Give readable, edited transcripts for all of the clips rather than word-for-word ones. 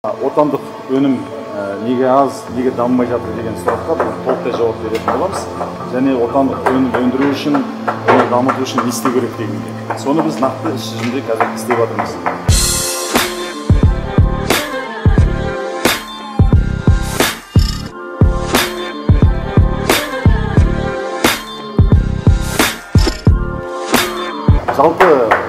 Отандық өнім неге аз, неге дамымай жатыр деген сұраққа толықтай жауап беретін боламыз. Және отандық өнім өндіру үшін, оны дамыту үшін не істеу керек дегенде. Соны біз нақты іс жүзінде қазір істеп жатырмыз. Жалпы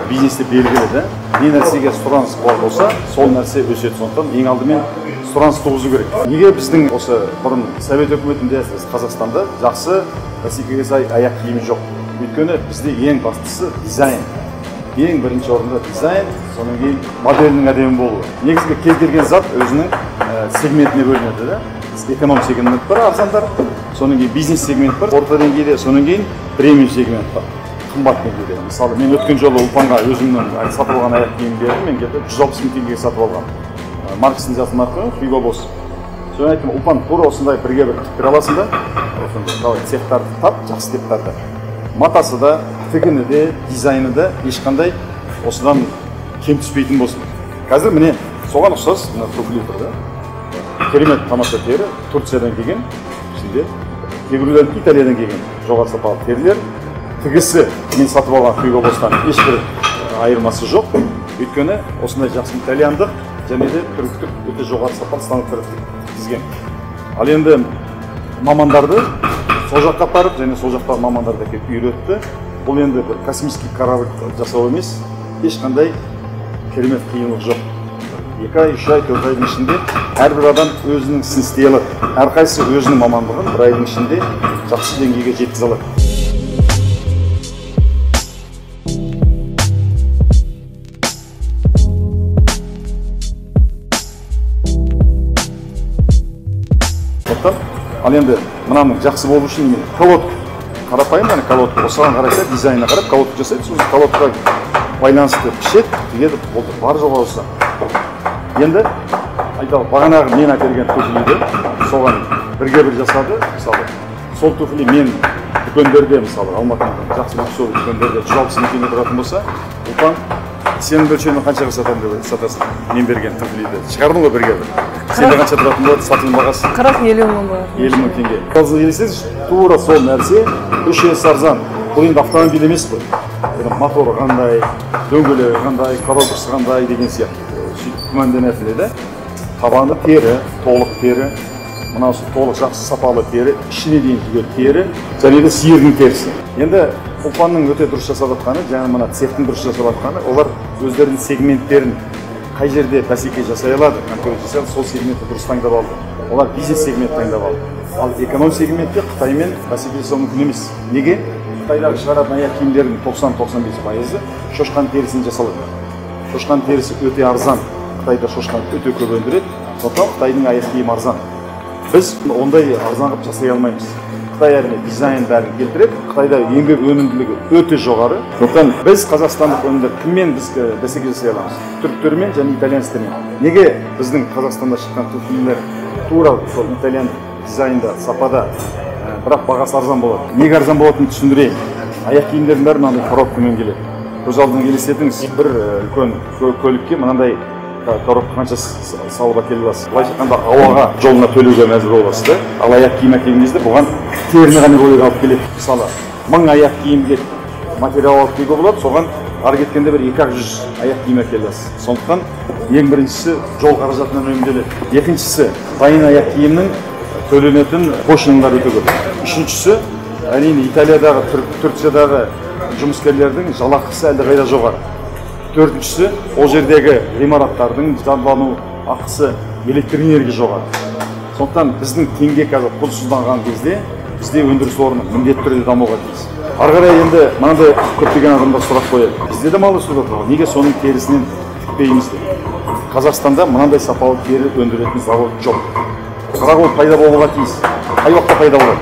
бизнесте белгілі да, не нәрсеге сұраныс бар болса, сол нәрсе өседі. Сондықтан ең алдымен сұраныс туғызу керек. Неге біздің осы бұрын Совет өкіметінде Қазақстанда жақсы бәсекеге сай аяқ киімі жоқ? Өйткені бізде ең бастысы дизайн. Ең бірінші орында дизайн, содан кейін моделінің әдемі болуы. Негізгі кез келген зат өзінің сегментіне бөлінеді да. Эконом сегмент бар, арзандар, содан кейін бизнес сегмент бар, орта деңгейде, содан кейін премиум сегмент бар. Қымбат деңгейде. Мысалы, мен өткен жолы Ұлпанға өзімнің сатып алған аяқ киім бердім, мен келді 160 мың теңгеге сатып алған. Марксін жатым арқылы Hugo Boss. Соны айттым, Ұлпан, тура осындай бірге бір тіктір аласың да, осындай цехтарды тап, жақсы цехтарды. Матасы да, тігіні де, дизайны да ешқандай осыдан кем түспейтін болсын. Қазір міне соған ұқсас, мына туфли тұр да. Керемет тамаша тері, Турциядан келген, ішінде кейбіреулер Италиядан келген жоғары сапалы терілер. Тігісі мен сатып алған Hugo Boss'тан ешбір айырмасы жоқ. Өйткені осындай жақсы итальяндық және де түріктік өте жоғары сапалы стандарттарды тізген. Ал енді мамандарды сол жаққа апарып және сол жақтағы мамандарды келіп үйретті. Бұл енді бір космический корабль жасау емес, ешқандай керемет қиынлық жоқ. 2 ай, 3 ай, 4 айдың ішінде әрбір адам өзінің ісін істей алады. Әрқайсысы өзінің мамандығын 1 айдың ішінде жақсы деңгейге жеткізе алады. Ал енді мынаның жақсы болу үшін колодка қарапайым, яғни колодка осыған қарайса дизайнына қарап колодка жасайды, сосын колодка байланысты пішеді, тігеді, болды, бар жоға осы. Енді айталық, бағанағы мен әперген туфлиді соған бірге бір жасады. Мысалы, сол туфли мен дүкендерде, мысалы, Алматыда жақсы сол дүкендерде 160 мың теңге тұратын болса, Ұлпан, сенің бөлшегін қаншаға сатасың? Мен берген туфлиді шығардың ғой бірге бір. Сенде қанша тұратын болады, сатылым бағасы? 40-50 мың болады. 50 мың теңге. Қазір елесеңіз, тура сол нәрсе үш есе арзан. Бұл енді автомобиль емес қой. Моторы қандай, дөңгелегі қандай, коробкасы қандай деген сияқты. Сөйтіп күмәнданатын еді. Табаны тері, толық тері, мынасы толық жақсы сапалы тері, ішіне дейін түгел тері, және де сиырдың терісі. Енді Ұлпанның өте дұрыс жасап жатқаны, және мына цехтың дұрыс жасап жатқаны, олар өздерінің сегменттерін қай жерде бәсеке жасай алады, конкурент жасай алады, сол сегментті дұрыс таңдап алды. Олар бизнес сегмент таңдап алды. Ал эконом сегментте Қытаймен бәсеке жасау мүмкін емес. Неге? Қытайдағы шығаратын аяқ киімдердің 90-95% шошқан терісінен жасалады. Шошқан терісі өте арзан. Қытайда шошқан өте көп өндіреді. Сондықтан Қытайдың аяқ киімі арзан. Біз ондай арзан қылып жасай алмаймыз. Қытай әрине дизайн бәрін келтіреді. Қытайда еңбек өнімділігі өте жоғары. Сондықтан біз қазақстандық өнімдер кіммен біз бәсеке жасай аламыз? Түріктермен және итальянецтермен. Неге біздің Қазақстанда шыққан туфлилер тура сол итальян дизайнда, сапада, бірақ бағасы арзан болады? Неге арзан болатынын түсіндірейін. Аяқ киімдердің бәрі мынандай коробкамен келеді. Көз алдыңа елестетіңіз, бір үлкен көлікке мынандай коробка қанша салып әкеліп аласыз. Былайша айтқанда ауаға жолына төлеуге мәжбүр боласыз да. Ал аяқ киім әкелген кезде бұған теріні ғана бөлек алып келеді. Мысалы, 1000 аяқ киімге материал алып келуге болады, соған ары кеткенде бір 200 аяқ киім әкеліп аласыз. Сондықтан ең біріншісі жол қаражатынан үнемделеді. Екіншісі, дайын аяқ киімнің төленетін пошлиналар өте көп. Үшіншісі, әрине Италиядағы, Түркиядағы жұмыскерлердің жалақысы әлдеқайда жоғары. Төртіншісі, ол жердегі ғимараттардың жандану ақысы, электр энергия жоғары. Сондықтан біздің теңге қазір құлсызданған кезде бізде өндіріс орны міндетті түрде дамуға тиіс. Ары қарай енді мынандай көптеген адамдар сұрақ қояды. Бізде де мал өсіріп жатыр, неге соның терісінен тікпейміз деп. Қазақстанда мынандай сапалы тері өндіретін завод жоқ. Бірақ ол пайда болуға тиіс. Қай уақытта пайда болады?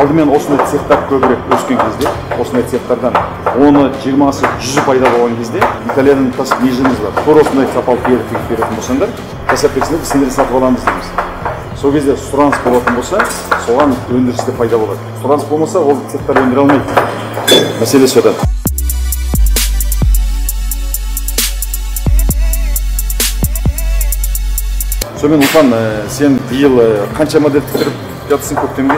Алдымен осындай цехтар көбірек өскен кезде, осындай цехтардан 10-ы, 20-сы, 100-ы пайда болған кезде Италиядан тасып нежіміз бар. Тура осындай сапалы тері тігіп беретін болсаңдар, жасап берсеңдер, сендер сатып аламыз дейміз. Сол кезде сұраныс болатын болса, соған өндірісте пайда болады. Сұраныс болмаса, ол цехтар өндіре алмайды. Мәселе содан. Сонымен Ұлпан, сен биыл қанша модель тіктіріп жатырсың көктемге?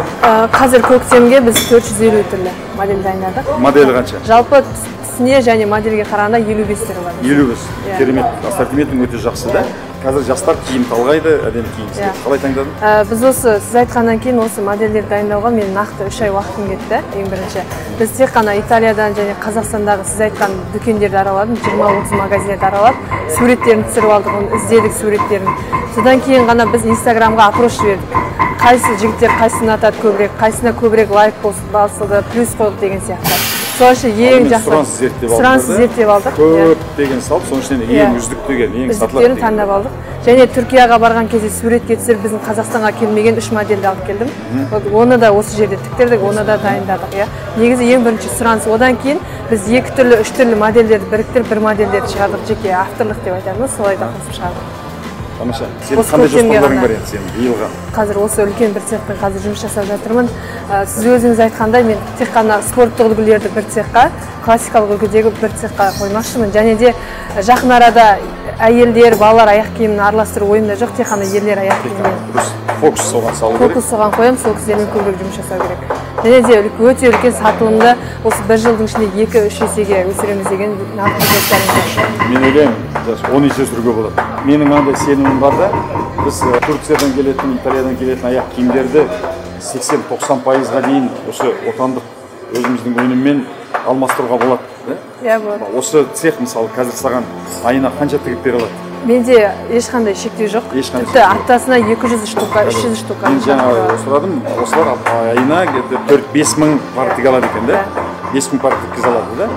Қазір көктемге біз 450 түрлі модель дайындадық. Моделі қанша? Жалпы түсіне және модельге қарағанда 55 түрі бар. 55. Керемет. Ассортиментің өте жақсы да. Қазір жастар киім талғайды, әдемі киім істейді. Қалай таңдадың? Біз осы сіз айтқаннан кейін осы модельдерді дайындауға мен нақты 3 ай уақытым кетті. Ең бірінші. Біз тек қана Италиядан және Қазақстандағы сіз айтқан дүкендерді араладым, 20-30 магазиндерді аралап, суреттерін түсіріп алдық, оны іздедік суреттерін. Содан кейін ғана біз Инстаграмға опрос жібердік. Қайсы жігіттер қайсысын атады көбірек, қайсына көбірек лайк басылды, плюс қойдық деген сияқты. Солайша ең жақсы сұраныс зерттеп алдық. Көп деген салып, соның ішінен ең үздік деген, ең сатылады деген. Таңдап алдық. Және Түркияға барған кезде суретке түсіріп біздің Қазақстанға келмеген 3 модельді алып келдім. Оны да осы жерде тіктірдік, оны да дайындадық. Негізі ең бірінші сұраныс. Одан кейін біз 2 түрлі, 3 түрлі модельдерді біріктіріп, бір модельдерді шығардық, жеке авторлық деп айтамыз, солай да қосып шығардық. Тамаша. Сен қандай жоспарларың бар енді сенің биылға? Қазір осы үлкен бір цехтың қазір жұмыс жасап жатырмын. Сіз өзіңіз айтқандай, мен тек қана спорттық үлгілерді бір цехқа, классикалық үлгідегі бір цехқа қоймақшымын. Және де жақын арада әйелдер, балалар аяқ киімін араластыру ойымда жоқ, тек қана ерлер аяқ киімін. Фокус соған салу керек. Фокус соған қоямын, сол кісілермен көбірек жұмыс жасау керек. Және де өте үлкен сатылымды осы бір жылдың ішінде 2-3 есеге өсіреміз деген нақты жоспарым бар. Мен ойлаймын, 10 есе өсіруге болады. Менің мынандай сенімім бар да, біз Турциядан келетін, Италиядан келетін аяқ киімдерді 80-90%-ға дейін осы отандық өзіміздің өніммен алмастыруға болады. Болады. Осы цех мысалы қазір саған айына қанша тігіп бере алады? Менде ешқандай шектеу жоқ. Тіпті аптасына 200 штука, 300 штука. Мен жаңа сұрадым, осылар айына 4-5 мың пар тіге алады екен да? 5 мың пар тіккіз алады да?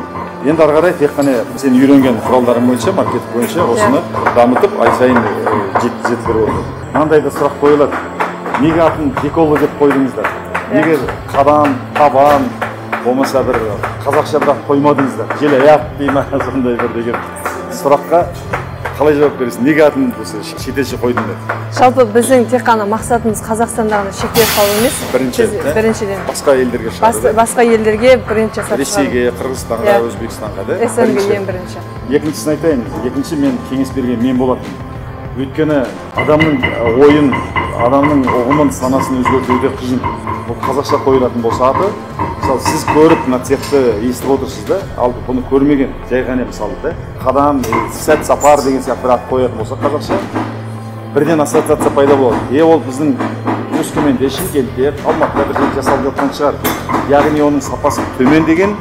Енді ары қарай тек қана сен үйренген құралдарың бойынша, маркетинг бойынша осыны дамытып, ай сайын жеткізіп отыр. Мынандай да сұрақ қойылады. Неге атын Деколо деп қойдыңыздар? Неге қадам, табан, болмаса бір қазақша бірақ қоймадыңыздар? Жел аяқ дей ма, сондай бір деген сұраққа қалай жауап бересің? Неге атын шетелше қойдыңдар? Жалпы біздің тек қана мақсатымыз Қазақстандағы шектеліп қалу емес. Біріншіден. Басқа елдерге шығару. Басқа елдерге бірінші жасап шығару. Ресейге, Қырғызстанға, Өзбекстанға да. СНГ ең бірінші. Екіншісін айтайын. Екінші мен кеңес берген мен болатын. Өйткені адамның ойын, адамның ұғымын, санасын өзгерту өте қиын. Бұл қазақша қойылатын болса аты, мысалы сіз көріп мына цехты естіп отырсыз да, ал бұны көрмеген жай ғана мысалы да, қадам, сәт сапар деген сияқты ат қоятын болса қазақша, бірден ассоциация пайда болады. Ол біздің Өскеменде, Шымкентте, Алматыда бірден жасалып жатқан шығар. Яғни оның сапасы төмен деген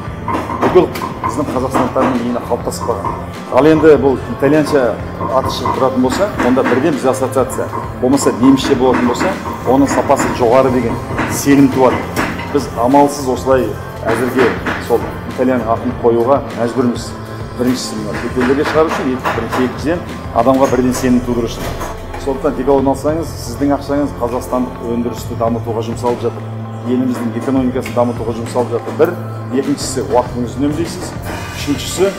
бүкіл біздің қазақстандықтардың миына қалыптасып қалған. Ал енді бұл итальянша аты шығып тұратын болса, онда бірден біз ассоциация. Болмаса немісше болатын болса, оның сапасы жоғары деген сенім туады. Біз амалсыз осылай әзірге сол итальян атын қоюға мәжбүрміз. Біріншісі шетелдерге шығару үшін, екіншіден адамға бірден сенім тудыру үшін. Сондықтан Деколоны алсаңыз, сіздің ақшаңыз қазақстандық өндірісті дамытуға жұмсалып жатыр. Еліміздің экономикасын дамытуға жұмсалып жатыр. Бір, екіншісі уақытыңызды үнемдейсіз. Үшіншісі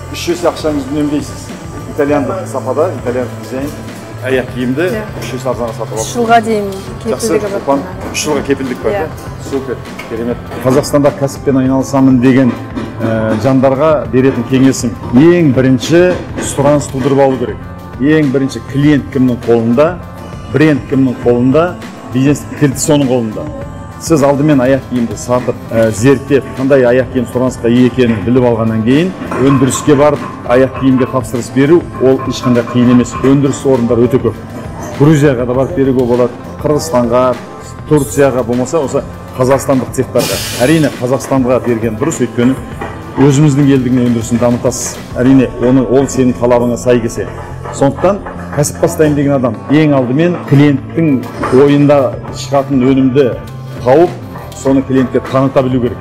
3 есе ақшаңызды үнемдейсіз. Итальяндық сапада, итальяндық дизайн аяқ киімді 3 есе арзанға сатып алдық. 3 жылға дейін кепілдігі бар. 3 жылға кепілдік бар да? Супер, керемет. Қазақстанда кәсіппен айналысамын деген жандарға беретін кеңесім. Ең бірінші сұраныс тудырып алу керек. Ең бірінші клиент кімнің қолында, бренд кімнің қолында, бизнес кілті соның қолында. Сіз алдымен аяқ киімді сатып, зерттеп, қандай аяқ киім сұранысқа ие екенін біліп алғаннан кейін, өндіріске барып, аяқ киімге тапсырыс беру, ол ешқандай қиын емес. Өндіріс орындары өте көп. Грузияға да барып беруге болады, Қырғызстанға, Турцияға, болмаса осы қазақстандық цехтарға. Әрине Қазақстанға берген дұрыс, өйткені өзіміздің елдің өндірісін дамытасыз. Әрине ол сенің талабыңа сай келсе. Сондықтан кәсіп бастайын деген адам ең алдымен клиенттің ойында шығатын өнімді тауып, соны клиентке таныта білу керек.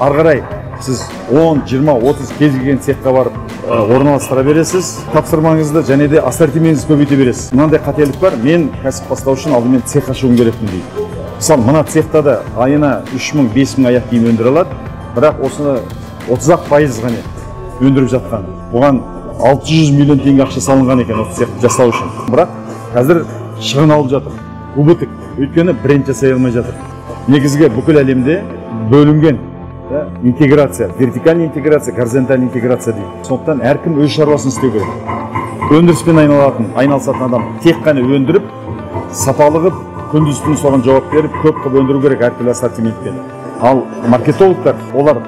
Ары қарай сіз 10, 20, 30 кез келген цехқа барып орналастыра бересіз, тапсырмаңызды және де ассортиментіңізді көбейте бересіз. Мынандай қателік бар, мен кәсіп бастау үшін алдымен цех ашуым керекпін дейді. Мысалы, мына цехта да айына 3000, 5000 аяқ киім өндіре алады, бірақ осыны 30% ғана өндіріп жатқан. Бұған 600 миллион теңге ақша салынған екен осы цехты жасау үшін. Бірақ қазір шығын алып жатыр. Убыток, өйткені бренд жасай алмай жатыр. Негізгі бүкіл әлемде бөлінген интеграция, вертикальный интеграция, горизонтальный интеграция дейді. Сондықтан әркім өз шаруасын істеу керек. Өндіріспен айналысатын адам тек қана өндіріп, сапалы қылып, күндіз-түн соған жауап беріп, көп қылып өндіру керек әртүрлі ассортиментпен. Ал маркетологтар, олар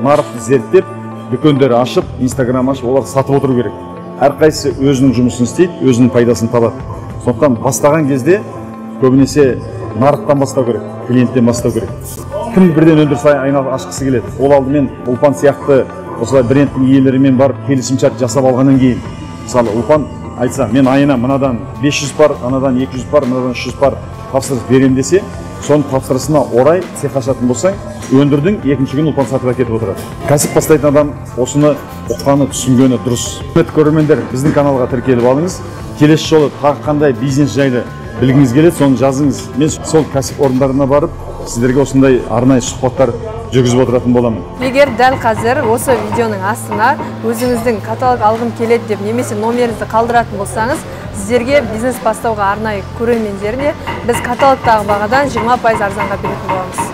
нарықты зерттеп, дүкендер ашып, Инстаграм ашып, олар сатып отыру керек. Әрқайсысы өзінің жұмысын істейді, өзінің пайдасын табады. Сондықтан бастаған кезде көбінесе нарықтан бастау керек, клиенттен бастау керек. Кім бірден өндіріс ашқысы келеді? Ол алдымен Ұлпан сияқты осылай брендтің иелерімен барып келісімшарт жасап алғаннан кейін, мысалы Ұлпан айтса, мен айына мынадан 500 пар, анадан 200 пар, мынадан 300 пар тапсырыс берем десе, соның тапсырысына орай цех ашатын болсаң, өндірдің, екінші күн Ұлпан сатып әкетіп отырады. Кәсіп бастайтын адам осыны ұққаны, түсінгені дұрыс. Құрметті көрермендер, біздің каналға тіркеліп алыңыз. Келесі жолы тағы қандай бизнес жайлы білгіңіз келеді, соны жазыңыз. Мен сол кәсіп орындарына барып, сіздерге осындай арнайы сұхбаттар жүргізіп отыратын боламын. Егер дәл қазір осы видеоның астына өзіңіздің каталог алғым келеді деп немесе номеріңізді қалдыратын болсаңыз, сіздерге бизнес бастауға арнайы көрермендеріне біз каталогтағы бағадан 20% арзанға беретін боламыз.